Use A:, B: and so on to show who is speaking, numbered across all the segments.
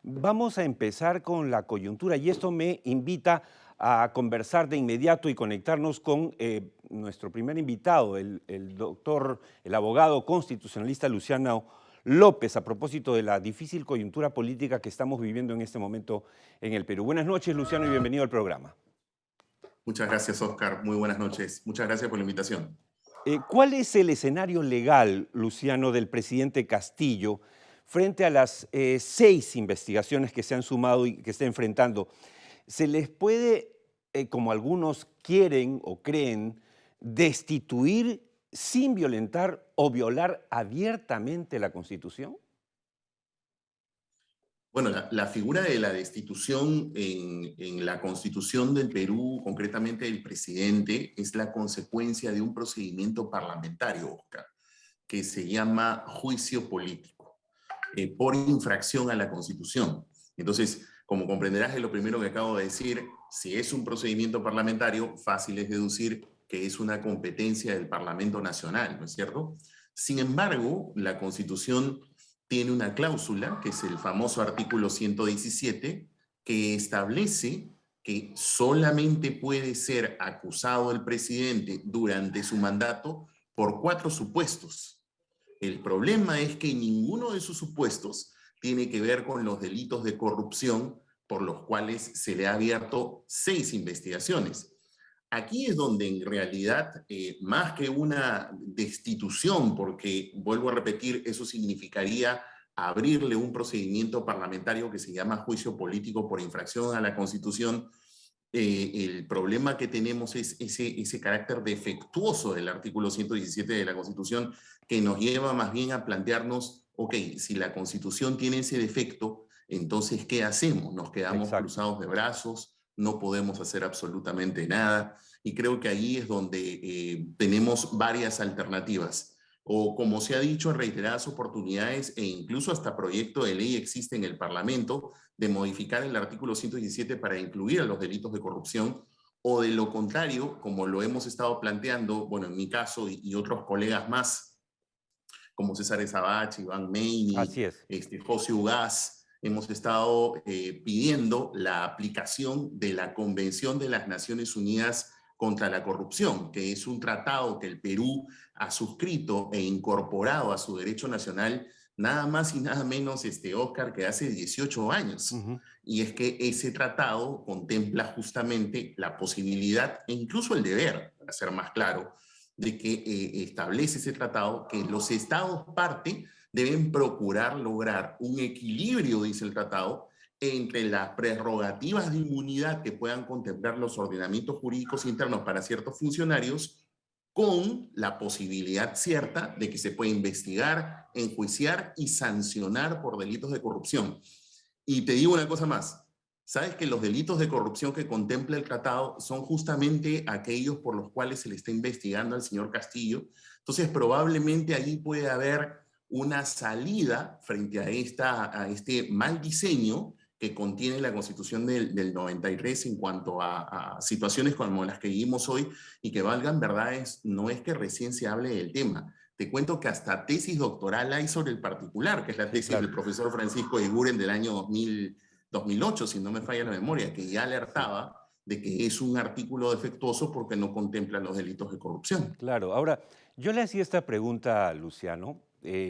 A: Vamos a empezar con la coyuntura y esto me invita a conversar de inmediato y conectarnos con nuestro primer invitado, el doctor, el abogado constitucionalista Luciano López, a propósito de la difícil coyuntura política que estamos viviendo en este momento en el Perú. Buenas noches, Luciano, y bienvenido al programa.
B: Muchas gracias, Oscar. Muy buenas noches. Muchas gracias por la invitación.
A: ¿Cuál es el escenario legal, Luciano, del presidente Castillo frente a las 6 investigaciones que se han sumado y que está enfrentando? ¿Se les puede, como algunos quieren o creen, destituir sin violentar o violar abiertamente la Constitución?
B: Bueno, la figura de la destitución en la Constitución del Perú, concretamente del presidente, es la consecuencia de un procedimiento parlamentario, Oscar, que se llama juicio político, por infracción a la Constitución. Entonces, como comprenderás, es lo primero que acabo de decir, si es un procedimiento parlamentario, fácil es deducir que es una competencia del Parlamento Nacional, ¿no es cierto? Sin embargo, la Constitución tiene una cláusula, que es el famoso artículo 117, que establece que solamente puede ser acusado el presidente durante su mandato por 4 supuestos. El problema es que ninguno de esos supuestos tiene que ver con los delitos de corrupción por los cuales se le ha abierto 6 investigaciones. Aquí es donde en realidad, más que una destitución, porque vuelvo a repetir, eso significaría abrirle un procedimiento parlamentario que se llama juicio político por infracción a la Constitución. El problema que tenemos es ese carácter defectuoso del artículo 117 de la Constitución, que nos lleva más bien a plantearnos, ok, si la Constitución tiene ese defecto, entonces, ¿qué hacemos? ¿Nos quedamos
A: Exacto.
B: cruzados de brazos? ¿No podemos hacer absolutamente nada? Y creo que ahí es donde tenemos varias alternativas. O como se ha dicho en reiteradas oportunidades, e incluso hasta proyecto de ley existe en el Parlamento, de modificar el artículo 117 para incluir a los delitos de corrupción, o de lo contrario, como lo hemos estado planteando, bueno, en mi caso y otros colegas más, como César Sabach, Iván Meini,
A: Así es.
B: José Ugaz, hemos estado pidiendo la aplicación de la Convención de las Naciones Unidas contra la Corrupción, que es un tratado que el Perú ha suscrito e incorporado a su derecho nacional nada más y nada menos, Oscar, que hace 18 años.
A: Ujú.
B: Y es que ese tratado contempla justamente la posibilidad e incluso el deber, para ser más claro, de que establece ese tratado que los estados parte deben procurar lograr un equilibrio, dice el tratado, entre las prerrogativas de inmunidad que puedan contemplar los ordenamientos jurídicos internos para ciertos funcionarios, con la posibilidad cierta de que se pueda investigar, enjuiciar y sancionar por delitos de corrupción. Y te digo una cosa más, sabes que los delitos de corrupción que contempla el tratado son justamente aquellos por los cuales se le está investigando al señor Castillo. Entonces, probablemente allí puede haber una salida frente a este mal diseño que contiene la Constitución del 93 en cuanto a situaciones como las que vivimos hoy, y que valgan verdades, no es que recién se hable del tema. Te cuento que hasta tesis doctoral hay sobre el particular, que es la
A: Sí,
B: tesis
A: claro.
B: del profesor Francisco Eguren del año 2008, si no me falla la memoria, que ya
A: Sí.
B: alertaba de que es un artículo defectuoso porque no contempla los delitos de corrupción.
A: Claro, ahora, yo le hacía esta pregunta a Luciano,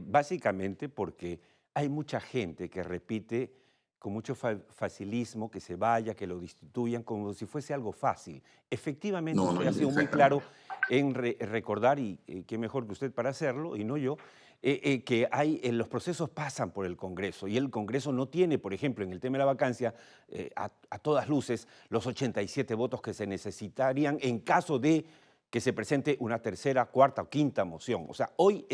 A: básicamente porque hay mucha gente que repite con mucho facilismo que se vaya, que lo destituyan, como si fuese algo fácil. Efectivamente,
B: No, no,
A: usted ha sido muy claro
B: exactamente.
A: en recordar, y qué mejor que usted para hacerlo, y no yo, que los procesos pasan por el Congreso, y el Congreso no tiene, por ejemplo, en el tema de la vacancia, a todas luces, los 87 votos que se necesitarían en caso de que se presente una tercera, cuarta o quinta moción. O sea, hoy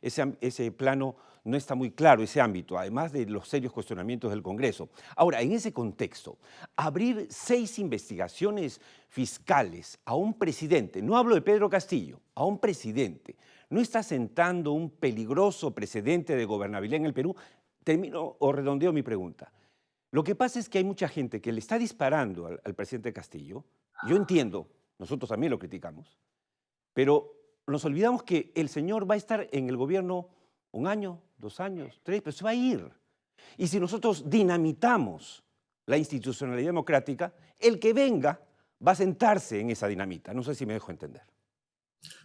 A: ese plano no está muy claro, ese ámbito, además de los serios cuestionamientos del Congreso. Ahora, en ese contexto, abrir 6 investigaciones fiscales a un presidente, no hablo de Pedro Castillo, a un presidente, ¿no está sentando un peligroso precedente de gobernabilidad en el Perú? Termino o redondeo mi pregunta. Lo que pasa es que hay mucha gente que le está disparando al presidente Castillo. Yo entiendo, nosotros también lo criticamos, pero nos olvidamos que el señor va a estar en el gobierno un año, 2 años, 3, pero se va a ir. Y si nosotros dinamitamos la institucionalidad democrática, el que venga va a sentarse en esa dinamita. No sé si me dejo entender.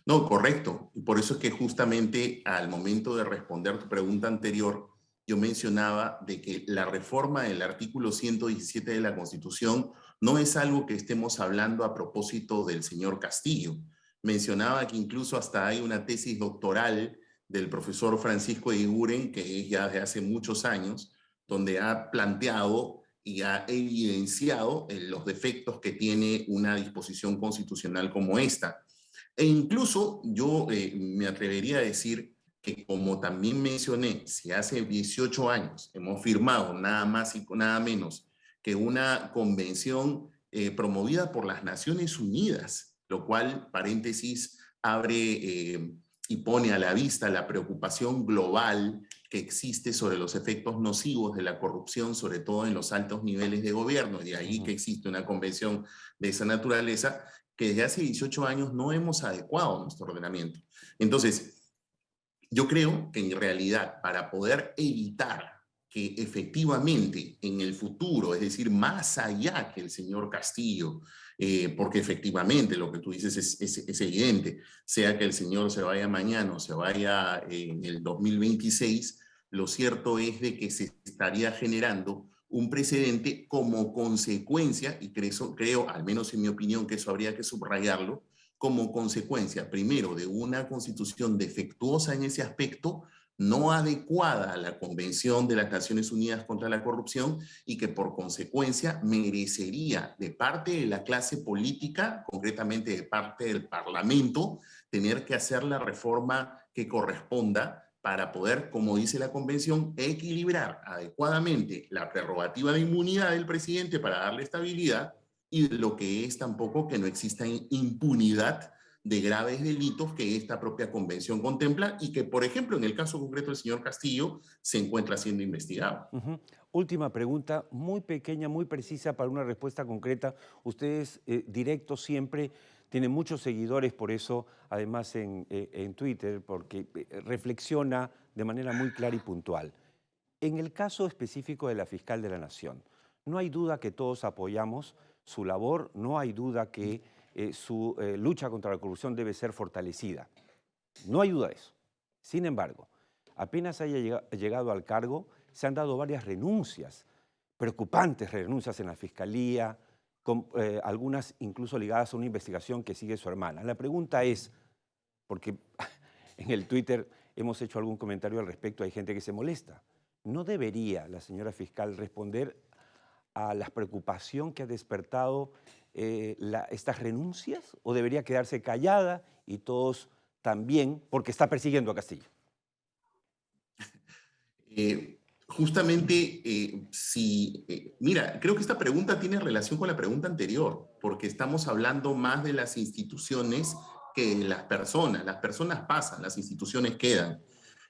B: No, correcto. Y por eso es que justamente al momento de responder tu pregunta anterior, yo mencionaba de que la reforma del artículo 117 de la Constitución no es algo que estemos hablando a propósito del señor Castillo. Mencionaba que incluso hasta hay una tesis doctoral del profesor Francisco Eguiguren, que es ya de hace muchos años, donde ha planteado y ha evidenciado los defectos que tiene una disposición constitucional como esta. E incluso yo me atrevería a decir que, como también mencioné, si hace 18 años hemos firmado nada más y nada menos que una convención promovida por las Naciones Unidas, lo cual, paréntesis, abre y pone a la vista la preocupación global que existe sobre los efectos nocivos de la corrupción, sobre todo en los altos niveles de gobierno, de ahí que existe una convención de esa naturaleza, que desde hace 18 años no hemos adecuado nuestro ordenamiento. Entonces, yo creo que en realidad para poder evitar que efectivamente en el futuro, es decir, más allá que el señor Castillo, porque efectivamente lo que tú dices es evidente, sea que el señor se vaya mañana o se vaya en el 2026, lo cierto es de que se estaría generando un precedente como consecuencia, y creo, al menos en mi opinión, que eso habría que subrayarlo, como consecuencia, primero, de una constitución defectuosa en ese aspecto, no adecuada a la Convención de las Naciones Unidas contra la Corrupción y que por consecuencia merecería de parte de la clase política, concretamente de parte del Parlamento, tener que hacer la reforma que corresponda para poder, como dice la Convención, equilibrar adecuadamente la prerrogativa de inmunidad del presidente para darle estabilidad y lo que es tampoco que no exista impunidad de graves delitos que esta propia convención contempla y que, por ejemplo, en el caso concreto del señor Castillo, se encuentra siendo investigado.
A: Última pregunta, muy pequeña, muy precisa para una respuesta concreta. Usted es directo siempre, tiene muchos seguidores, por eso, además en Twitter, porque reflexiona de manera muy clara y puntual. En el caso específico de la fiscal de la Nación, no hay duda que todos apoyamos su labor, no hay duda que su lucha contra la corrupción debe ser fortalecida. No hay duda de eso. Sin embargo, apenas haya llegado al cargo, se han dado varias renuncias, preocupantes renuncias en la Fiscalía, algunas incluso ligadas a una investigación que sigue su hermana. La pregunta es, porque en el Twitter hemos hecho algún comentario al respecto, hay gente que se molesta. ¿No debería la señora fiscal responder a la preocupación que ha despertado estas renuncias o debería quedarse callada y todos también, porque está persiguiendo a Castillo?
B: Justamente, mira, creo que esta pregunta tiene relación con la pregunta anterior, porque estamos hablando más de las instituciones que de las personas. Las personas pasan, las instituciones quedan.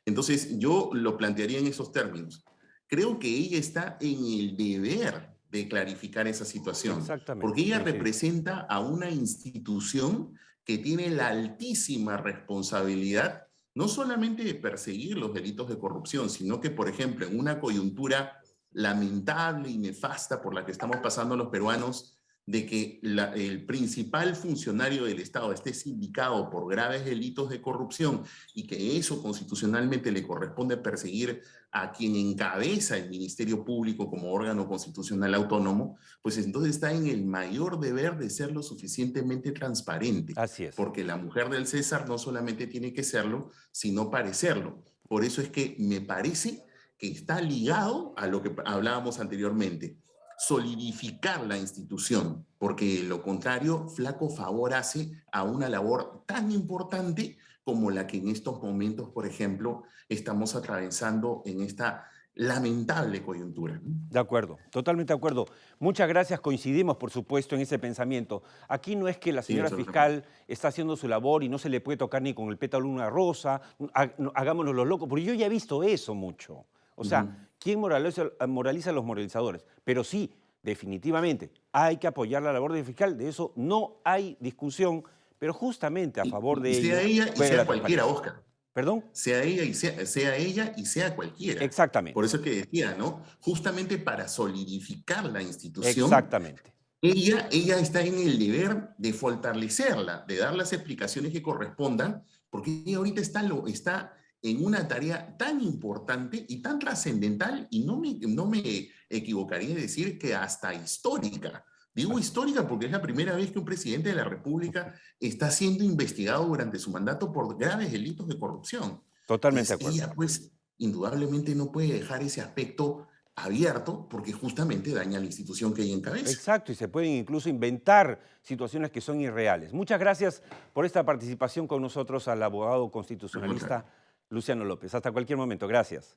B: Entonces, yo lo plantearía en esos términos. Creo que ella está en el deber de clarificar esa situación, porque
A: Exactamente,
B: ella
A: coincido.
B: representa a una institución que tiene la altísima responsabilidad no solamente de perseguir los delitos de corrupción, sino que, por ejemplo, en una coyuntura lamentable y nefasta por la que estamos pasando los peruanos, de que el principal funcionario del Estado esté sindicado por graves delitos de corrupción y que eso constitucionalmente le corresponde perseguir a quien encabeza el Ministerio Público como órgano constitucional autónomo, pues entonces está en el mayor deber de ser lo suficientemente transparente,
A: Así es.
B: porque la mujer del César no solamente tiene que serlo, sino parecerlo. Por eso es que me parece que está ligado a lo que hablábamos anteriormente, solidificar la institución, porque lo contrario, flaco favor hace a una labor tan importante como la que en estos momentos, por ejemplo, estamos atravesando en esta lamentable coyuntura.
A: De acuerdo, totalmente de acuerdo. Muchas gracias, coincidimos por supuesto en ese pensamiento. Aquí no es que la
B: Sí,
A: señora
B: absolutamente.
A: fiscal está haciendo su labor y no se le puede tocar ni con el pétalo de una rosa, hagámonos los locos, porque yo ya he visto eso mucho. O
B: Uh
A: sea,
B: -huh.
A: ¿quién moraliza a los moralizadores? Pero sí, definitivamente, hay que apoyar la labor del fiscal, de eso no hay discusión, pero justamente a favor de
B: Y sea
A: ello
B: ella y
A: juega la
B: sea cualquiera,
A: transparencia.
B: Oscar.
A: ¿Perdón?
B: sea ella y sea cualquiera. Por
A: Exactamente,
B: eso que decía, ¿no? Justamente para solidificar la institución,
A: exactamente.
B: ella está en el deber de fortalecerla, de dar las explicaciones que correspondan, porque ella ahorita está en una tarea tan importante y tan trascendental, y no me equivocaría de decir que hasta histórica. Digo
A: Así.
B: histórica porque es la primera vez que un presidente de la República está siendo investigado durante su mandato por graves delitos de corrupción.
A: Totalmente de
B: Entonces,
A: acuerdo.
B: ella, pues, indudablemente no puede dejar ese aspecto abierto porque justamente daña a la institución que ella encabeza.
A: Exacto, y se pueden incluso inventar situaciones que son irreales. Muchas gracias por esta participación con nosotros al abogado
B: Al contrario.
A: constitucionalista Luciano López. Hasta cualquier momento. Gracias.